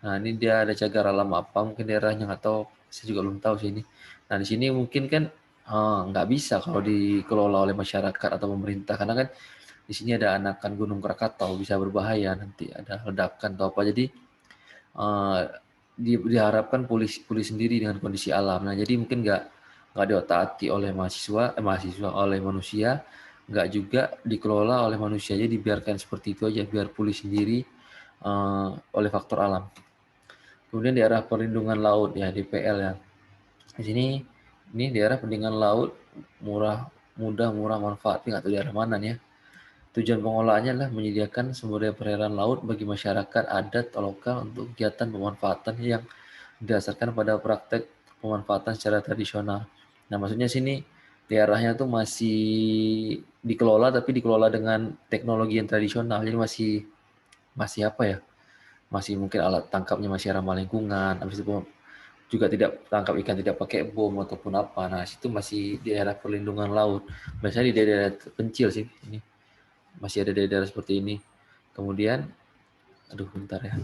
Nah, ini dia ada cagar alam apa? Mungkin daerahnya nggak tahu. Saya juga belum tahu sih ini. Nah, di sini mungkin kan nggak bisa kalau dikelola oleh masyarakat atau pemerintah karena kan di sini ada anakan Gunung Krakatau bisa berbahaya nanti ada ledakan atau apa. Jadi diharapkan pulih sendiri dengan kondisi alam. Nah, jadi mungkin nggak diotak-atik oleh mahasiswa oleh manusia, nggak juga dikelola oleh manusia, jadi dibiarkan seperti itu aja, biar pulih sendiri oleh faktor alam. Kemudian daerah perlindungan laut ya, DPL ya. Di sini ini daerah perlindungan laut mudah murah manfaat, nggak tahu daerah mana nih ya. Tujuan pengolahannya adalah menyediakan sumber daya perairan laut bagi masyarakat adat lokal untuk kegiatan pemanfaatan yang didasarkan pada praktek pemanfaatan secara tradisional. Nah, maksudnya sini daerahnya tuh masih dikelola tapi dikelola dengan teknologi yang tradisional. Jadi masih masih apa ya? Masih mungkin alat tangkapnya masih ramah lingkungan. Habis itu juga tidak tangkap ikan tidak pakai bom ataupun apa. Nah, situ masih di daerah perlindungan laut. Biasanya di daerah pencil sih ini. Masih ada daerah seperti ini. Kemudian, aduh bentar ya.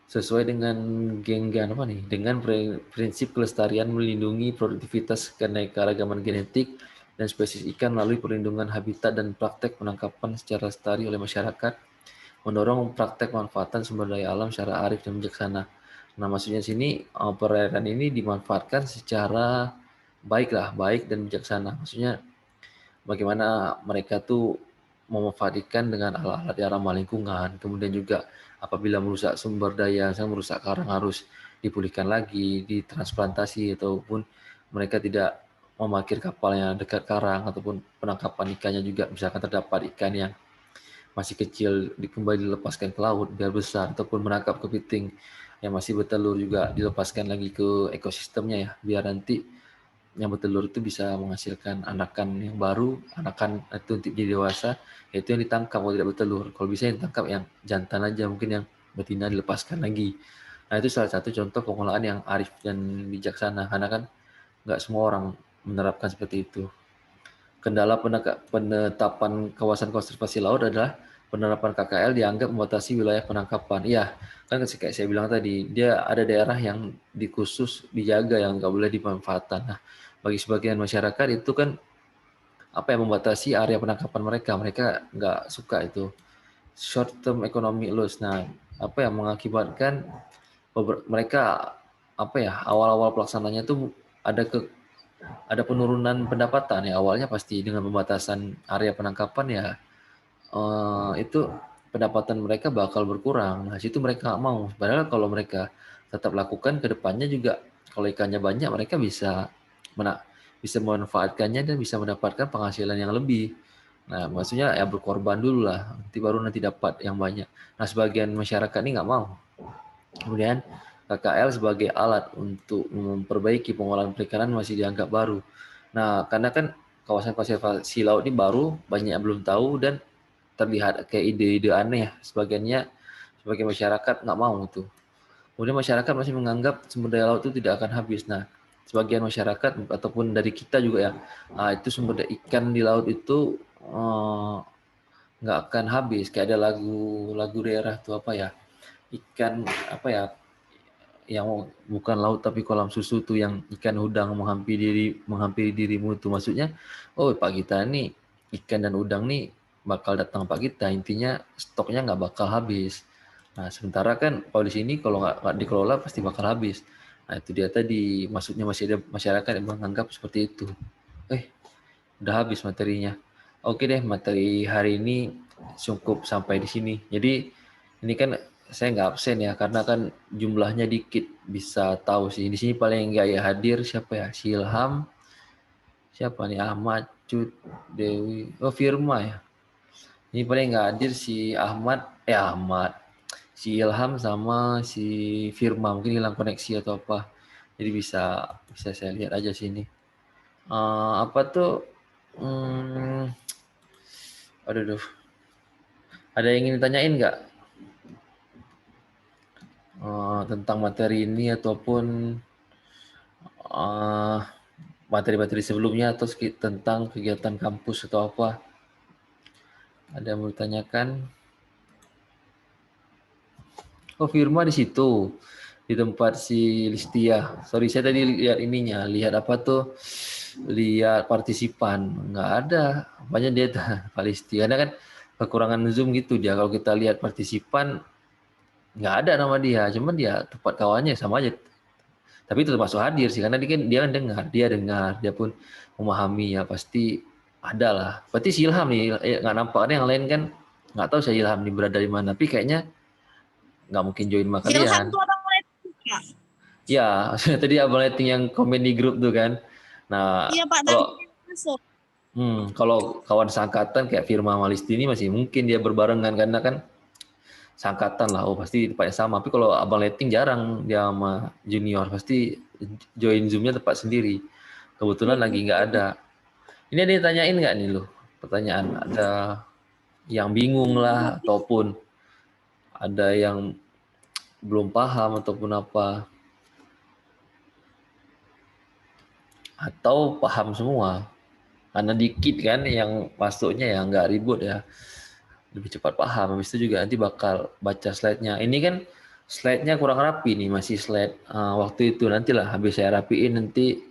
Sesuai dengan apa nih? Dengan prinsip kelestarian melindungi produktivitas keanekaragaman genetik dan spesies ikan melalui perlindungan habitat dan praktek penangkapan secara lestari oleh masyarakat, mendorong praktek manfaatan sumber daya alam secara arif dan bijaksana. Nah, maksudnya sini perairan ini dimanfaatkan secara baik dan bijaksana. Maksudnya bagaimana mereka tuh memanfaatkan dengan alat-alat yang ramah lingkungan, kemudian juga apabila merusak sumber daya, misalnya merusak karang harus dipulihkan lagi, ditransplantasi, ataupun mereka tidak memarkir kapal yang dekat karang, ataupun penangkapan ikannya juga misalkan terdapat ikan yang masih kecil kembali dilepaskan ke laut biar besar, ataupun menangkap kepiting yang masih bertelur juga dilepaskan lagi ke ekosistemnya ya, biar nanti yang bertelur itu bisa menghasilkan anakan yang baru, anakan itu untuk jadi dewasa, yaitu yang ditangkap kalau tidak bertelur. Kalau bisa yang ditangkap yang jantan aja, mungkin yang betina dilepaskan lagi. Nah, itu salah satu contoh pengolahan yang arif dan bijaksana, karena kan nggak semua orang menerapkan seperti itu. Kendala penetapan kawasan konservasi laut adalah penerapan KKL dianggap membatasi wilayah penangkapan. Iya, kan kayak saya bilang tadi, dia ada daerah yang dikhusus dijaga yang nggak boleh dimanfaatkan. Nah, bagi sebagian masyarakat itu kan apa yang membatasi area penangkapan mereka. Mereka nggak suka itu short term economic loss. Nah, apa yang mengakibatkan mereka apa ya awal-awal pelaksananya tuh ada ada penurunan pendapatan ya, awalnya pasti dengan pembatasan area penangkapan ya itu pendapatan mereka bakal berkurang. Nah, situ mereka nggak mau. Padahal kalau mereka tetap lakukan ke depannya juga kalau ikannya banyak mereka bisa bisa memanfaatkannya dan bisa mendapatkan penghasilan yang lebih. Nah, maksudnya ya berkorban dulu lah, nanti dapat yang banyak. Nah, sebagian masyarakat ini nggak mau. Kemudian KKL sebagai alat untuk memperbaiki pengolahan perikanan masih dianggap baru. Nah, karena kan kawasan konservasi laut ini baru, banyak yang belum tahu dan terlihat kayak ide-ide aneh ya. Sebagian masyarakat nggak mau tuh. Kemudian masyarakat masih menganggap sumber daya laut itu tidak akan habis. Nah, sebagian masyarakat ataupun dari kita juga ya, itu sumber daya ikan di laut itu nggak akan habis. Kayak ada lagu daerah tuh apa ya, ikan apa ya, yang bukan laut tapi kolam susu tuh yang ikan udang menghampiri dirimu tuh, maksudnya oh Pak kita nih ikan dan udang nih bakal datang Pak kita, intinya stoknya nggak bakal habis. Nah, sementara kan kalau di sini kalau nggak dikelola pasti bakal habis. Nah, itu dia tadi, maksudnya masih ada masyarakat yang menganggap seperti itu. Udah habis materinya. Oke deh, materi hari ini cukup sampai di sini. Jadi ini kan saya nggak absen ya, karena kan jumlahnya dikit, bisa tahu sih. Di sini paling nggak ya hadir siapa ya? Silham, siapa nih? Ahmad, Cut, Dewi, oh Firma ya. Ini paling nggak hadir si Ahmad, si Ilham sama si Firma, mungkin hilang koneksi atau apa. Jadi bisa bisa saya lihat aja sini. Apa tuh? Hmm, aduh. Ada yang ingin ditanyain nggak tentang materi ini ataupun materi-materi sebelumnya atau tentang kegiatan kampus atau apa? Ada yang mau ditanyakan? Oh, Firma di situ, di tempat si Listia. Sorry, saya tadi lihat ininya, lihat apa tuh? Lihat partisipan, nggak ada. Apanya dia Pak Listia? Karena kan kekurangan Zoom gitu dia. Kalau kita lihat partisipan, nggak ada nama dia, cuman dia tempat kawannya sama aja. Tapi itu termasuk hadir sih, karena dia kan dengar, dia pun memahami ya pasti Ada lah. Berarti si Ilham nih, nggak nampak. Ada yang lain kan nggak tahu saya Ilham nih berada di mana. Tapi kayaknya nggak mungkin join sama Ilham kalian. tuh abang letting ya? Ya, tadi abang liatin yang komen di grup tuh kan. Nah, Iya Pak, tapi kalau dia masuk. kalau kawan seangkatan kayak Firma Malisti ini masih mungkin dia berbarengan karena kan seangkatan lah. Oh pasti tempatnya sama. Tapi kalau abang letting jarang dia sama junior, pasti join zoomnya tempat sendiri. Kebetulan lagi nggak ada. Ini ada yang tanyain nggak nih lo? Pertanyaan ada yang bingung lah ataupun ada yang belum paham ataupun apa atau paham semua karena dikit kan yang masuknya ya nggak ribut ya, lebih cepat paham. Habis itu juga nanti bakal baca slide-nya. Ini kan slide-nya kurang rapi nih, masih slide waktu itu. Nantilah habis saya rapiin nanti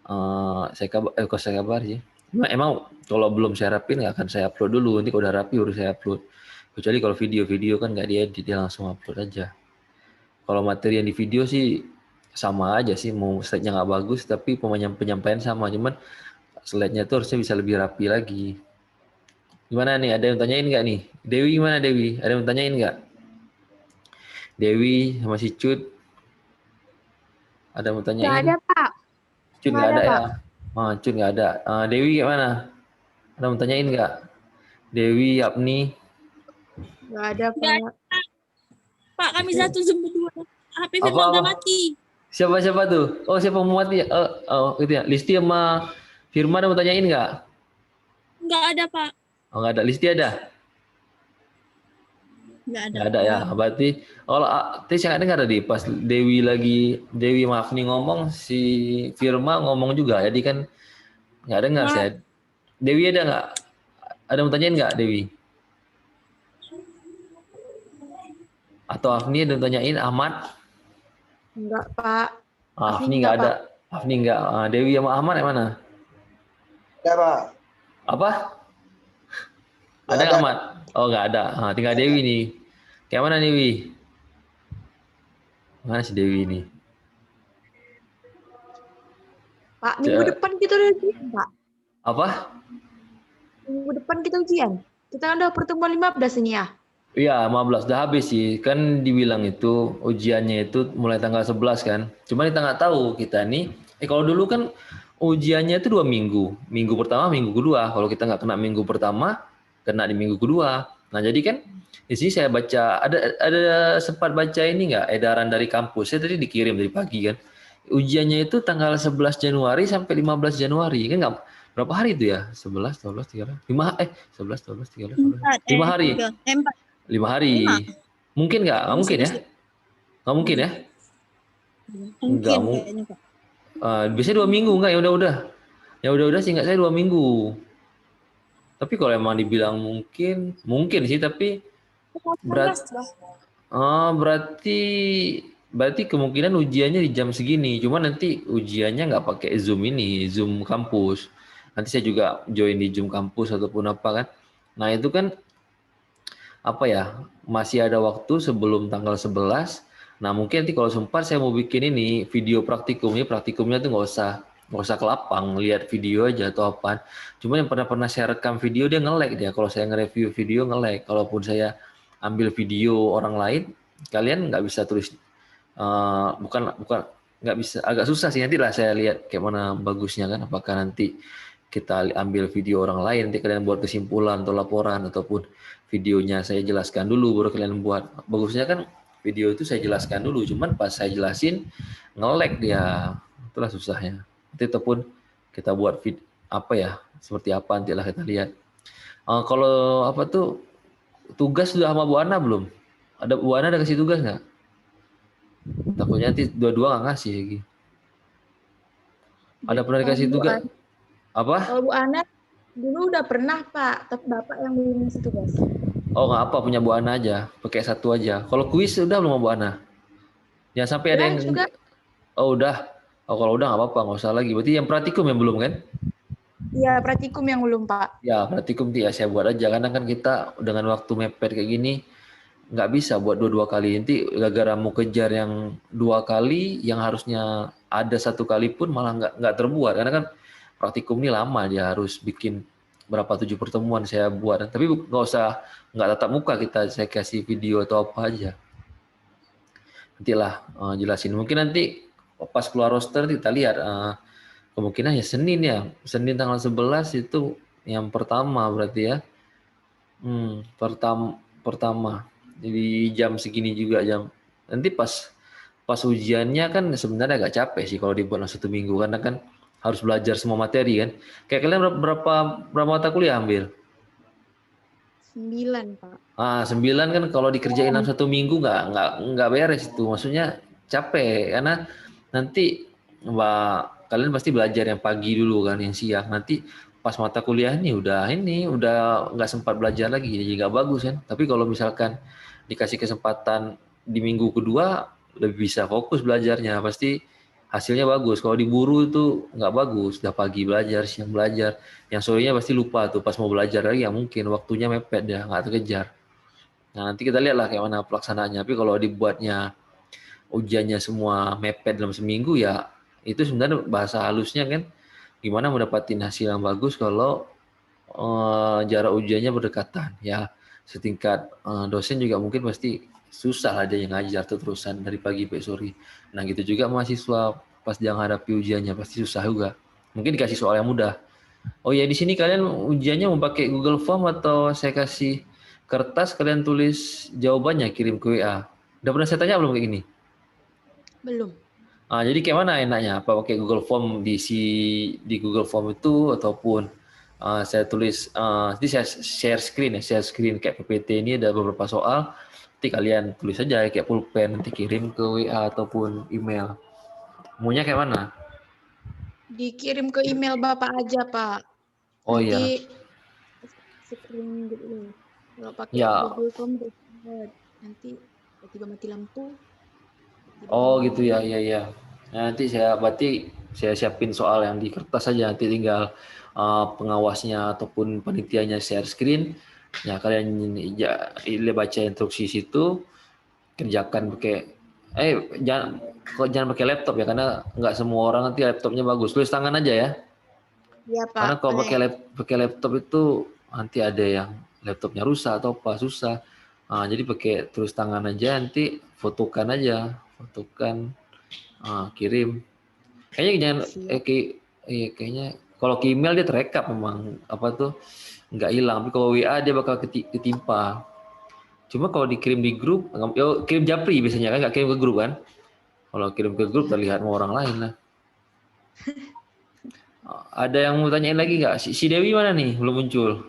kok saya kabar sih. Emang kalau belum saya rapiin nggak akan saya upload dulu. Nanti kalau udah rapi baru saya upload. Kecuali kalau video kan nggak diedit, dia langsung upload aja. Kalau materi yang di video sih sama aja sih, mau slide-nya nggak bagus tapi penyampaian sama, cuman slide-nya tuh harusnya bisa lebih rapi lagi. Gimana nih, ada yang tanyain nggak nih? Dewi gimana Dewi? Ada yang tanyain nggak? Dewi sama si Cut ada yang mau Nggak tanyain? ada, Pak. Cut Nggak nggak ada, ada ya? Pak. Cut nggak ada. Dewi gimana? Ada yang mau tanyain nggak? Dewi, Apni? Nggak ada, Nggak Pak. ada. Pak, kami satu Zoom berdua. HP Firman Apa? udah mati. Siapa tuh? Oh siapa mau mati? Gitu ya. Listi sama Firman ada mau tanyain nggak? Nggak ada Pak. Oh nggak ada. Listi ada? Nggak ada. Nggak ada ya. Berarti kalau tadi saya nggak dengar tadi pas Dewi maaf nih ngomong, si Firma ngomong juga. Jadi kan nggak dengar Pak, saya. Dewi ada nggak? Ada mau tanyain nggak Dewi? Atau Afni ada yang tanyain? Ahmad? Nggak, Pak. Afni nggak ada. Afni nggak. Dewi sama Ahmad yang mana? Ya Pak. Apa? Nggak Ada ada. nggak Ahmad? Oh nggak ada. Tinggal Dewi nih. Kayak mana nih Wi? Mana si Dewi nih? Pak, minggu depan kita udah ujian, Pak. Apa? Minggu depan kita ujian. Kita kan udah pertemuan 15 ini ya. Iya, 15 udah habis sih. Kan dibilang itu ujiannya itu mulai tanggal 11 kan. Cuma kita nggak tahu kita nih. Kalau dulu kan ujiannya itu 2 minggu. Minggu pertama, minggu kedua. Kalau kita nggak kena minggu pertama, kena di minggu kedua. Nah jadi kan di sini saya baca ada sempat baca ini nggak edaran dari kampus. Saya tadi dikirim dari pagi kan. Ujiannya itu tanggal 11 Januari sampai 15 Januari. Kan nggak berapa hari itu ya? 11, 12, 13, 11, 12, 13, 14, 5 hari. 5 hari. Mungkin nggak? Nggak mungkin ya? Nggak mungkin ya? Nggak mungkin. Biasanya 2 minggu nggak? Ya udah sih nggak, saya 2 minggu. Tapi kalau emang dibilang mungkin sih, tapi berarti kemungkinan ujiannya di jam segini. Cuma nanti ujiannya nggak pakai Zoom ini, Zoom kampus. Nanti saya juga join di Zoom kampus ataupun apa kan. Nah itu kan apa ya, masih ada waktu sebelum tanggal 11. Nah mungkin nanti kalau sempat saya mau bikin ini video praktikumnya tuh nggak usah ke lapang, lihat video aja atau apa. Cuma yang pernah saya rekam video dia nge-lag dia. Kalau saya nge-review video nge-lag. Kalaupun saya ambil video orang lain, kalian nggak bisa tulis, bukan nggak bisa, agak susah sih. Nanti lah saya lihat kayak mana bagusnya kan. Apakah nanti kita ambil video orang lain, nanti kalian buat kesimpulan atau laporan, ataupun videonya saya jelaskan dulu baru kalian buat. Bagusnya kan video itu saya jelaskan dulu, cuman pas saya jelasin nge-lag dia, itulah susahnya. Nanti ataupun kita buat apa ya, seperti apa nantilah kita lihat. Kalau apa tuh tugas sudah sama Bu Ana belum? Bu Ana ada kasih tugas nggak? Takutnya nanti dua-dua nggak ngasih lagi. Ada pernah dikasih tugas? Apa? Kalau Bu Ana dulu udah pernah Pak, tapi Bapak yang belum ngasih tugas. Oh nggak apa, punya Bu Ana aja, pakai satu aja. Kalau kuis udah belum Bu Ana? Jangan sampai ada yang juga. Oh udah. Oh kalau udah nggak apa-apa, nggak usah lagi. Berarti yang praktikum yang belum kan? Iya praktikum yang belum Pak. Ya praktikum ya saya buat aja, karena kan kita dengan waktu mepet kayak gini nggak bisa buat dua kali. Nanti gara-gara mau kejar yang 2 kali, yang harusnya ada 1 kali pun malah nggak terbuat, karena kan praktikum ini lama, dia harus bikin berapa 7 pertemuan saya buat. Tapi nggak tatap muka kita, saya kasih video atau apa aja. Nantilah jelasin. Mungkin nanti pas keluar roster kita lihat kemungkinan ya Senin tanggal 11 itu yang pertama berarti ya. Pertama. Jadi jam segini juga jam. Nanti pas ujiannya kan sebenarnya agak capek sih kalau dibuat dalam 1 minggu karena kan harus belajar semua materi kan. Kayak kalian berapa mata kuliah ambil? 9, Pak. 9 kan kalau dikerjain dalam 1 minggu nggak beres itu. Maksudnya capek karena nanti kalian pasti belajar yang pagi dulu kan, yang siang. Nanti pas mata kuliah nih udah nggak sempat belajar lagi, jadi nggak bagus kan. Tapi kalau misalkan dikasih kesempatan di minggu kedua lebih bisa fokus belajarnya, pasti hasilnya bagus. Kalau diburu itu nggak bagus, udah pagi belajar, siang belajar, yang sorenya pasti lupa tuh pas mau belajar lagi ya mungkin waktunya mepet ya nggak terkejar. Nah nanti kita lihat lah kayak mana pelaksanaannya. Tapi kalau dibuatnya ujiannya semua mepet dalam seminggu ya itu sebenarnya bahasa halusnya kan gimana mendapatkan hasil yang bagus kalau jarak ujiannya berdekatan ya, setingkat dosen juga mungkin pasti susah ada yang ngajar terusan dari pagi sampai sore. Nah gitu juga mahasiswa pas dia menghadapi ujiannya pasti susah juga. Mungkin dikasih soal yang mudah. Oh ya di sini kalian ujiannya mau pakai Google Form atau saya kasih kertas kalian tulis jawabannya kirim ke WA? Udah pernah saya tanya belum kayak gini? Belum. Jadi kayak mana enaknya? Apa pakai Google Form di Google Form itu ataupun saya tulis nanti saya share screen kayak PPT ini ada beberapa soal. Nanti kalian tulis aja kayak pulpen nanti kirim ke WA ataupun email. Maunya kayak mana? Dikirim ke email Bapak aja, Pak. Oh iya. Nanti screen gitu. Kalau pakai Ya. Google Form nanti tiba-tiba mati lampu. Oh gitu ya, iya. Nah, nanti saya siapin soal yang di kertas saja, nanti tinggal pengawasnya ataupun panitianya share screen. Ya kalian baca instruksi situ, kerjakan pakai jangan pakai laptop ya karena nggak semua orang nanti laptopnya bagus. Tulis tangan aja ya. Iya, Pak. Karena kalau pakai laptop itu nanti ada yang laptopnya rusak atau apa susah. Jadi pakai tulis tangan aja, nanti fotokan, kirim. Kayaknya jangan kayaknya kalau ke email dia terekam memang apa tuh nggak hilang. Tapi kalau WA dia bakal ketimpa. Cuma kalau dikirim di grup, kirim japri biasanya kan nggak kirim ke grup kan. Kalau kirim ke grup terlihat sama orang lain lah. Ada yang mau tanyain lagi nggak? Si Dewi mana nih? Belum muncul.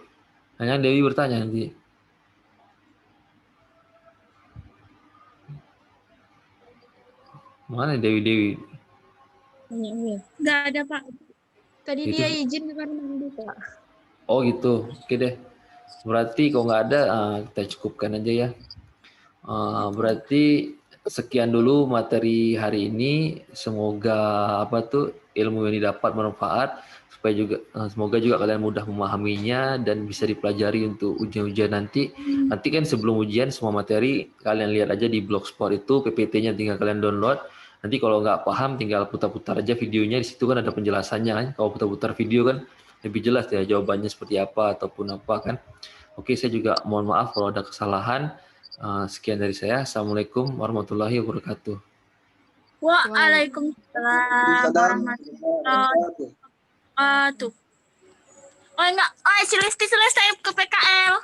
Hanya Dewi bertanya nanti. Mana Dewi? Nggak ada, Pak. Tadi Itu dia izin karena mandi, Pak. Oh gitu. Oke deh. Berarti kalau nggak ada kita cukupkan aja ya. Berarti sekian dulu materi hari ini. Semoga ilmu yang didapat bermanfaat. Semoga juga kalian mudah memahaminya dan bisa dipelajari untuk ujian-ujian nanti. Nanti kan sebelum ujian semua materi kalian lihat aja di Blogspot itu, PPT-nya tinggal kalian download. Nanti kalau nggak paham tinggal putar-putar aja videonya, di situ kan ada penjelasannya kan. Kalau putar-putar video kan lebih jelas ya jawabannya seperti apa ataupun apa kan. Oke, saya juga mohon maaf kalau ada kesalahan. Sekian dari saya. Assalamualaikum warahmatullahi wabarakatuh. Waalaikumsalam warahmatullahi wabarakatuh. Oh enggak, si Lesti ke PKL.